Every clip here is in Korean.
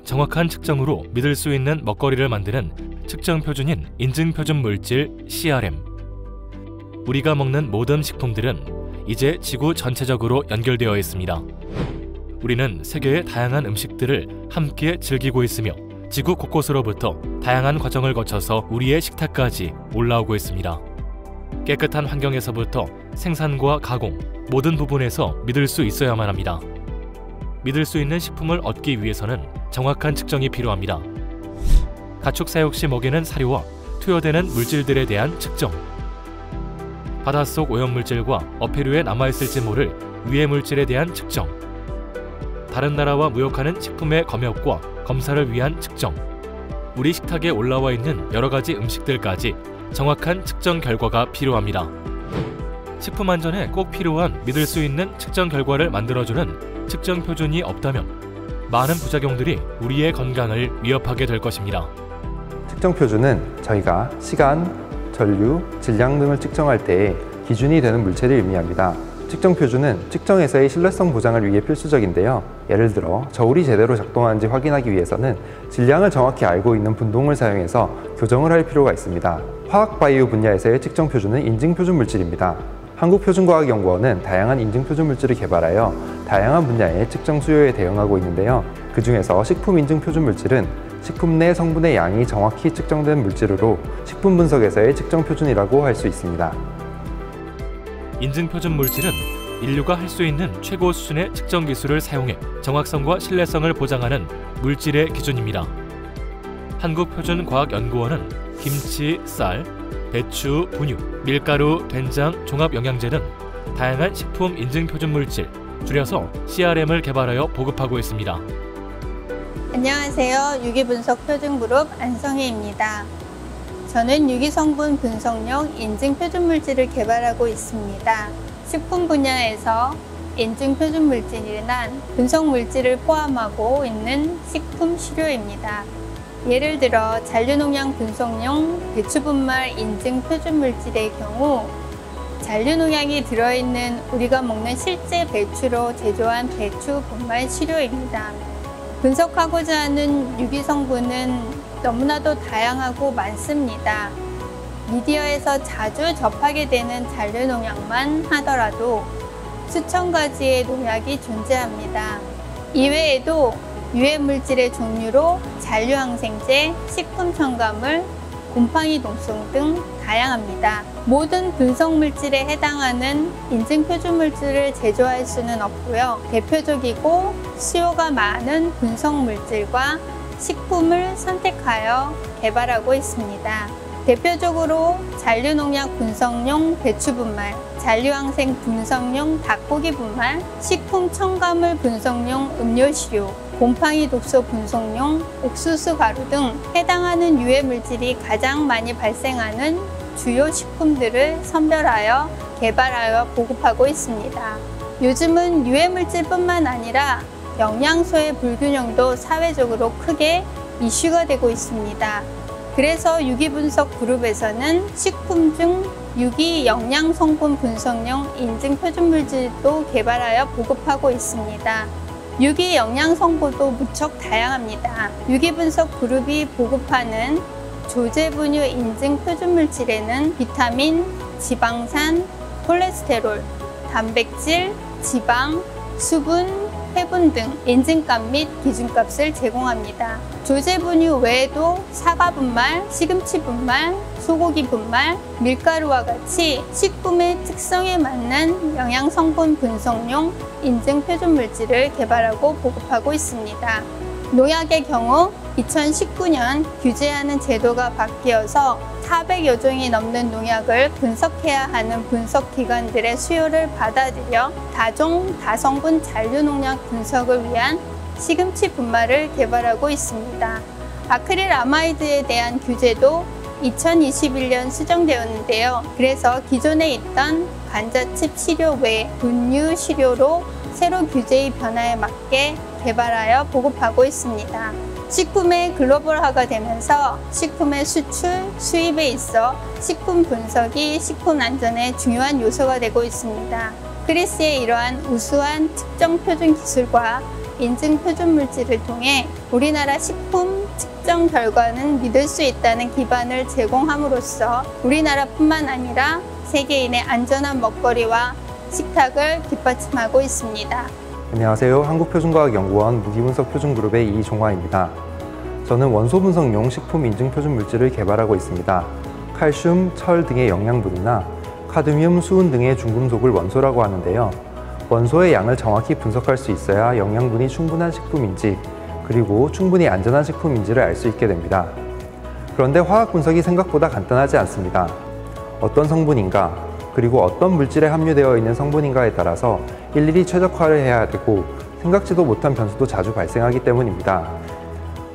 정확한 측정으로 믿을 수 있는 먹거리를 만드는 측정 표준인 인증 표준 물질 CRM. 우리가 먹는 모든 식품들은 이제 지구 전체적으로 연결되어 있습니다. 우리는 세계의 다양한 음식들을 함께 즐기고 있으며 지구 곳곳으로부터 다양한 과정을 거쳐서 우리의 식탁까지 올라오고 있습니다. 깨끗한 환경에서부터 생산과 가공, 모든 부분에서 믿을 수 있어야만 합니다. 믿을 수 있는 식품을 얻기 위해서는 정확한 측정이 필요합니다. 가축 사육 시 먹이는 사료와 투여되는 물질들에 대한 측정, 바닷속 오염물질과 어패류에 남아있을지 모를 유해 물질에 대한 측정, 다른 나라와 무역하는 식품의 검역과 검사를 위한 측정, 우리 식탁에 올라와 있는 여러 가지 음식들까지 정확한 측정 결과가 필요합니다. 식품 안전에 꼭 필요한 믿을 수 있는 측정 결과를 만들어주는 측정 표준이 없다면 많은 부작용들이 우리의 건강을 위협하게 될 것입니다. 측정 표준은 저희가 시간, 전류, 질량 등을 측정할 때 기준이 되는 물체를 의미합니다. 측정 표준은 측정에서의 신뢰성 보장을 위해 필수적인데요. 예를 들어 저울이 제대로 작동하는지 확인하기 위해서는 질량을 정확히 알고 있는 분동을 사용해서 교정을 할 필요가 있습니다. 화학 바이오 분야에서의 측정 표준은 인증 표준 물질입니다. 한국표준과학연구원은 다양한 인증 표준 물질을 개발하여 다양한 분야의 측정 수요에 대응하고 있는데요. 그 중에서 식품 인증 표준 물질은 식품 내 성분의 양이 정확히 측정된 물질로 식품 분석에서의 측정 표준이라고 할 수 있습니다. 인증 표준 물질은 인류가 할 수 있는 최고 수준의 측정 기술을 사용해 정확성과 신뢰성을 보장하는 물질의 기준입니다. 한국표준과학연구원은 김치, 쌀, 배추, 분유, 밀가루, 된장, 종합영양제 등 다양한 식품 인증 표준 물질, 줄여서 CRM을 개발하여 보급하고 있습니다. 안녕하세요. 유기분석 표준그룹 안성혜입니다. 저는 유기성분 분석용 인증 표준 물질을 개발하고 있습니다. 식품 분야에서 인증 표준 물질이란 분석 물질을 포함하고 있는 식품 시료입니다. 예를 들어 잔류농약 분석용 배추분말 인증 표준 물질의 경우 잔류농약이 들어있는 우리가 먹는 실제 배추로 제조한 배추 분말 시료입니다. 분석하고자 하는 유기성분은 너무나도 다양하고 많습니다. 미디어에서 자주 접하게 되는 잔류농약만 하더라도 수천 가지의 농약이 존재합니다. 이외에도 유해물질의 종류로 잔류항생제, 식품첨가물, 곰팡이 독성 등 다양합니다. 모든 분석물질에 해당하는 인증표준물질을 제조할 수는 없고요. 대표적이고 수요가 많은 분석물질과 식품을 선택하여 개발하고 있습니다. 대표적으로 잔류농약 분석용 배추분말, 잔류항생 분석용 닭고기 분말, 식품 첨가물 분석용 음료시료, 곰팡이 독소 분석용 옥수수 가루 등 해당하는 유해물질이 가장 많이 발생하는 주요 식품들을 선별하여 개발하여 보급하고 있습니다. 요즘은 유해물질뿐만 아니라 영양소의 불균형도 사회적으로 크게 이슈가 되고 있습니다. 그래서 유기분석 그룹에서는 식품 중 유기 영양 성분 분석용 인증 표준 물질도 개발하여 보급하고 있습니다. 유기 영양 성분도 무척 다양합니다. 유기분석 그룹이 보급하는 조제분유 인증 표준 물질에는 비타민, 지방산, 콜레스테롤, 단백질, 지방, 수분, 해분 등 인증값 및 기준값을 제공합니다. 조제분유 외에도 사과 분말, 시금치 분말, 소고기 분말, 밀가루와 같이 식품의 특성에 맞는 영양성분 분석용 인증 표준 물질을 개발하고 보급하고 있습니다. 농약의 경우 2019년 규제하는 제도가 바뀌어서 400여 종이 넘는 농약을 분석해야 하는 분석기관들의 수요를 받아들여 다종, 다성분 잔류농약 분석을 위한 시금치 분말을 개발하고 있습니다. 아크릴아마이드에 대한 규제도 2021년 수정되었는데요. 그래서 기존에 있던 감자칩 시료 외 분유 시료로 새로 규제의 변화에 맞게 개발하여 보급하고 있습니다. 식품의 글로벌화가 되면서 식품의 수출, 수입에 있어 식품 분석이 식품 안전의 중요한 요소가 되고 있습니다. 크리스의 이러한 우수한 측정 표준 기술과 인증 표준 물질을 통해 우리나라 식품 측정 결과는 믿을 수 있다는 기반을 제공함으로써 우리나라뿐만 아니라 세계인의 안전한 먹거리와 식탁을 뒷받침하고 있습니다. 안녕하세요. 한국표준과학연구원 무기분석표준그룹의 이종화입니다. 저는 원소 분석용 식품 인증 표준 물질을 개발하고 있습니다. 칼슘, 철 등의 영양분이나 카드뮴, 수은 등의 중금속을 원소라고 하는데요. 원소의 양을 정확히 분석할 수 있어야 영양분이 충분한 식품인지, 그리고 충분히 안전한 식품인지를 알 수 있게 됩니다. 그런데 화학 분석이 생각보다 간단하지 않습니다. 어떤 성분인가, 그리고 어떤 물질에 함유되어 있는 성분인가에 따라서 일일이 최적화를 해야 되고 생각지도 못한 변수도 자주 발생하기 때문입니다.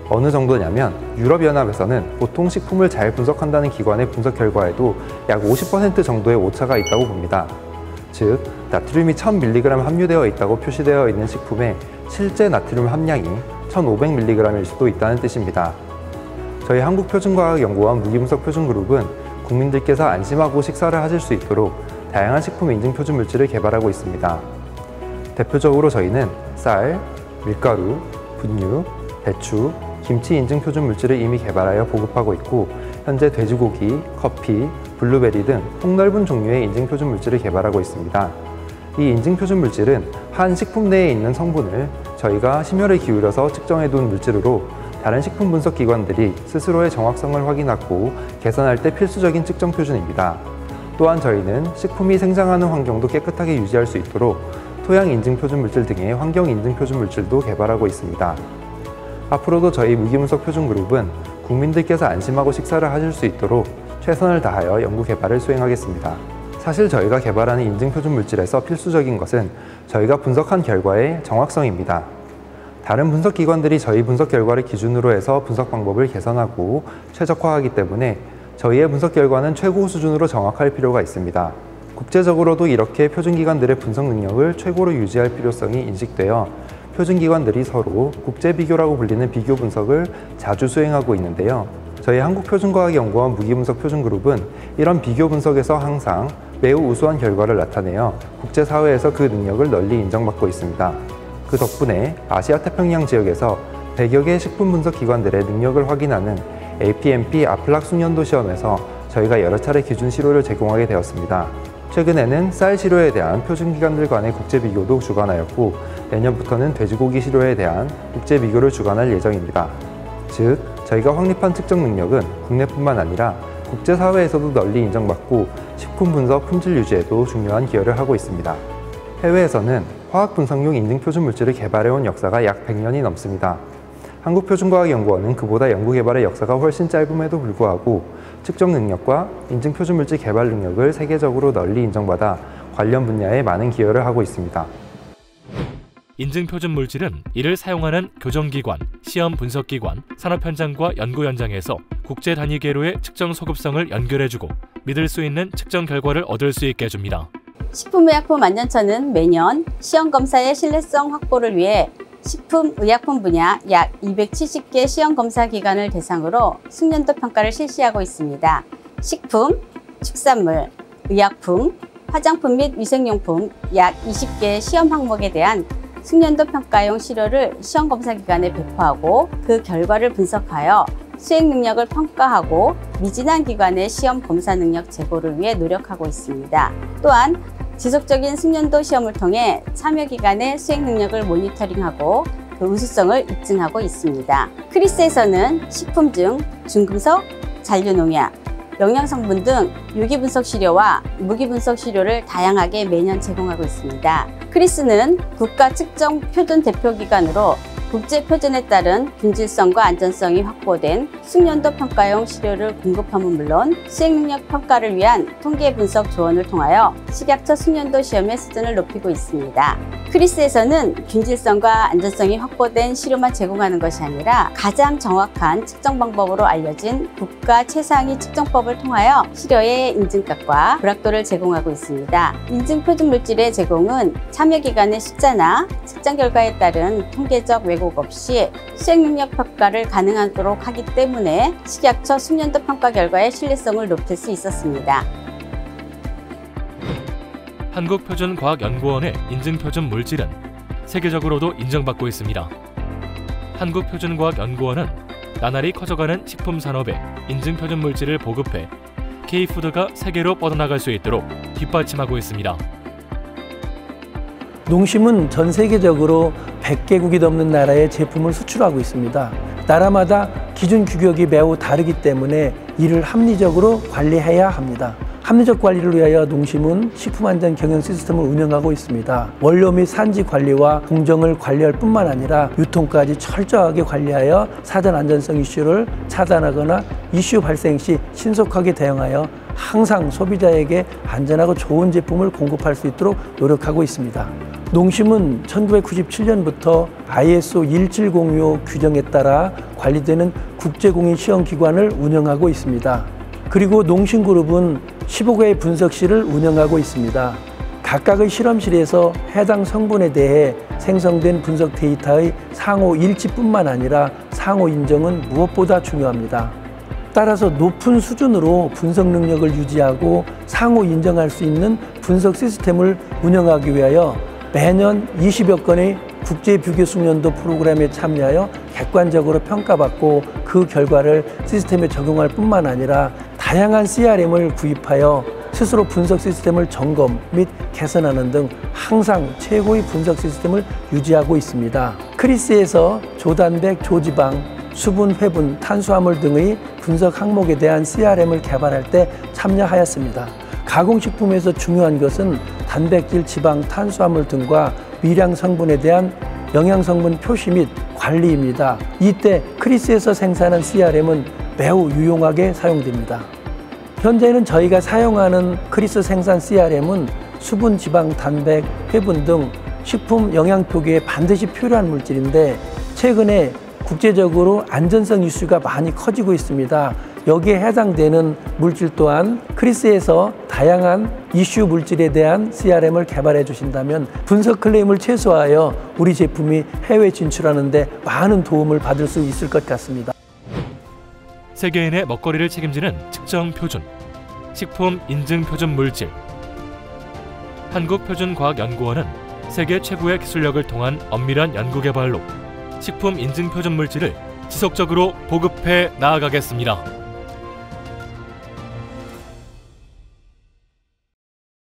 어느 정도냐면 유럽연합에서는 보통 식품을 잘 분석한다는 기관의 분석 결과에도 약 50% 정도의 오차가 있다고 봅니다. 즉, 나트륨이 1000mg 함유되어 있다고 표시되어 있는 식품의 실제 나트륨 함량이 1500mg일 수도 있다는 뜻입니다. 저희 한국표준과학연구원 무기분석표준그룹은 국민들께서 안심하고 식사를 하실 수 있도록 다양한 식품 인증 표준 물질을 개발하고 있습니다. 대표적으로 저희는 쌀, 밀가루, 분유, 배추, 김치 인증 표준 물질을 이미 개발하여 보급하고 있고, 현재 돼지고기, 커피, 블루베리 등 폭넓은 종류의 인증 표준 물질을 개발하고 있습니다. 이 인증 표준 물질은 한 식품 내에 있는 성분을 저희가 심혈을 기울여서 측정해둔 물질로 다른 식품 분석 기관들이 스스로의 정확성을 확인하고 개선할 때 필수적인 측정 표준입니다. 또한 저희는 식품이 생장하는 환경도 깨끗하게 유지할 수 있도록 토양 인증 표준 물질 등의 환경 인증 표준 물질도 개발하고 있습니다. 앞으로도 저희 무기분석 표준그룹은 국민들께서 안심하고 식사를 하실 수 있도록 최선을 다하여 연구 개발을 수행하겠습니다. 사실 저희가 개발하는 인증 표준 물질에서 필수적인 것은 저희가 분석한 결과의 정확성입니다. 다른 분석 기관들이 저희 분석 결과를 기준으로 해서 분석 방법을 개선하고 최적화하기 때문에 저희의 분석 결과는 최고 수준으로 정확할 필요가 있습니다. 국제적으로도 이렇게 표준기관들의 분석 능력을 최고로 유지할 필요성이 인식되어 표준기관들이 서로 국제비교라고 불리는 비교 분석을 자주 수행하고 있는데요. 저희 한국표준과학연구원 무기분석표준그룹은 이런 비교 분석에서 항상 매우 우수한 결과를 나타내어 국제사회에서 그 능력을 널리 인정받고 있습니다. 그 덕분에 아시아 태평양 지역에서 100여 개 식품 분석 기관들의 능력을 확인하는 APMP 아플락 숙련도 시험에서 저희가 여러 차례 기준 시료를 제공하게 되었습니다. 최근에는 쌀 시료에 대한 표준기관들 간의 국제비교도 주관하였고, 내년부터는 돼지고기 시료에 대한 국제비교를 주관할 예정입니다. 즉, 저희가 확립한 측정 능력은 국내뿐만 아니라 국제사회에서도 널리 인정받고 식품 분석 품질 유지에도 중요한 기여를 하고 있습니다. 해외에서는 화학 분석용 인증 표준 물질을 개발해온 역사가 약 100년이 넘습니다. 한국표준과학연구원은 그보다 연구 개발의 역사가 훨씬 짧음에도 불구하고 측정 능력과 인증 표준 물질 개발 능력을 세계적으로 널리 인정받아 관련 분야에 많은 기여를 하고 있습니다. 인증 표준 물질은 이를 사용하는 교정기관, 시험 분석기관, 산업 현장과 연구 현장에서 국제 단위 궤로의 측정 소급성을 연결해주고 믿을 수 있는 측정 결과를 얻을 수 있게 해줍니다. 식품의약품안전처는 매년 시험검사의 신뢰성 확보를 위해 식품의약품 분야 약 270개 시험검사 기관을 대상으로 숙련도 평가를 실시하고 있습니다. 식품, 축산물, 의약품, 화장품 및 위생용품 약 20개의 시험 항목에 대한 숙련도 평가용 시료를 시험검사기관에 배포하고 그 결과를 분석하여 수행 능력을 평가하고 미진한 기관의 시험 검사 능력 제고를 위해 노력하고 있습니다. 또한 지속적인 숙련도 시험을 통해 참여기관의 수행 능력을 모니터링하고 그 우수성을 입증하고 있습니다. 크리스에서는 식품 중 중금속, 잔류농약, 영양성분 등 유기분석 시료와 무기분석 시료를 다양하게 매년 제공하고 있습니다. 크리스는 국가 측정 표준 대표기관으로 국제 표준에 따른 균질성과 안전성이 확보된 숙련도 평가용 시료를 공급함은 물론 수행 능력 평가를 위한 통계 분석 조언을 통하여 식약처 숙련도 시험의 수준을 높이고 있습니다. 크리스에서는 균질성과 안전성이 확보된 시료만 제공하는 것이 아니라 가장 정확한 측정 방법으로 알려진 국가 최상위 측정법을 통하여 시료의 인증값과 불확도를 제공하고 있습니다. 인증 표준 물질의 제공은 참여기관의 숫자나 측정 결과에 따른 통계적 왜곡 없이 수행 능력 평가를 가능하도록 하기 때문에 식약처 숙련도 평가 결과의 신뢰성을 높일 수 있었습니다. 한국표준과학연구원의 인증표준 물질은 세계적으로도 인정받고 있습니다. 한국표준과학연구원은 나날이 커져가는 식품 산업에 인증 표준 물질을 보급해 K푸드가 세계로 뻗어나갈 수 있도록 뒷받침하고 있습니다. 농심은 전 세계적으로 100개국이 넘는 나라에 제품을 수출하고 있습니다. 나라마다 기준 규격이 매우 다르기 때문에 이를 합리적으로 관리해야 합니다. 합리적 관리를 위하여 농심은 식품안전 경영 시스템을 운영하고 있습니다. 원료 및 산지 관리와 공정을 관리할 뿐만 아니라 유통까지 철저하게 관리하여 사전 안전성 이슈를 차단하거나 이슈 발생 시 신속하게 대응하여 항상 소비자에게 안전하고 좋은 제품을 공급할 수 있도록 노력하고 있습니다. 농심은 1997년부터 ISO 17065 규정에 따라 관리되는 국제공인시험기관을 운영하고 있습니다. 그리고 농심그룹은 15개의 분석실을 운영하고 있습니다. 각각의 실험실에서 해당 성분에 대해 생성된 분석 데이터의 상호 일치뿐만 아니라 상호 인정은 무엇보다 중요합니다. 따라서 높은 수준으로 분석 능력을 유지하고 상호 인정할 수 있는 분석 시스템을 운영하기 위하여 매년 20여 건의 국제비교숙련도 프로그램에 참여하여 객관적으로 평가받고 그 결과를 시스템에 적용할 뿐만 아니라 다양한 CRM을 구입하여 스스로 분석 시스템을 점검 및 개선하는 등 항상 최고의 분석 시스템을 유지하고 있습니다. 크리스에서 조단백, 조지방, 수분, 회분, 탄수화물 등의 분석 항목에 대한 CRM을 개발할 때 참여하였습니다. 가공식품에서 중요한 것은 단백질, 지방, 탄수화물 등과 위량 성분에 대한 영양성분 표시 및 관리입니다. 이때 크리스에서 생산한 CRM은 매우 유용하게 사용됩니다. 현재는 저희가 사용하는 크리스 생산 CRM은 수분, 지방, 단백, 회분 등 식품 영양표기에 반드시 필요한 물질인데 최근에 국제적으로 안전성 이슈가 많이 커지고 있습니다. 여기에 해당되는 물질 또한 크리스에서 다양한 이슈 물질에 대한 CRM을 개발해 주신다면 분석 클레임을 최소화하여 우리 제품이 해외 진출하는 데 많은 도움을 받을 수 있을 것 같습니다. 세계인의 먹거리를 책임지는 측정 표준, 식품 인증 표준 물질. 한국표준과학연구원은 세계 최고의 기술력을 통한 엄밀한 연구 개발로 식품 인증 표준 물질을 지속적으로 보급해 나아가겠습니다.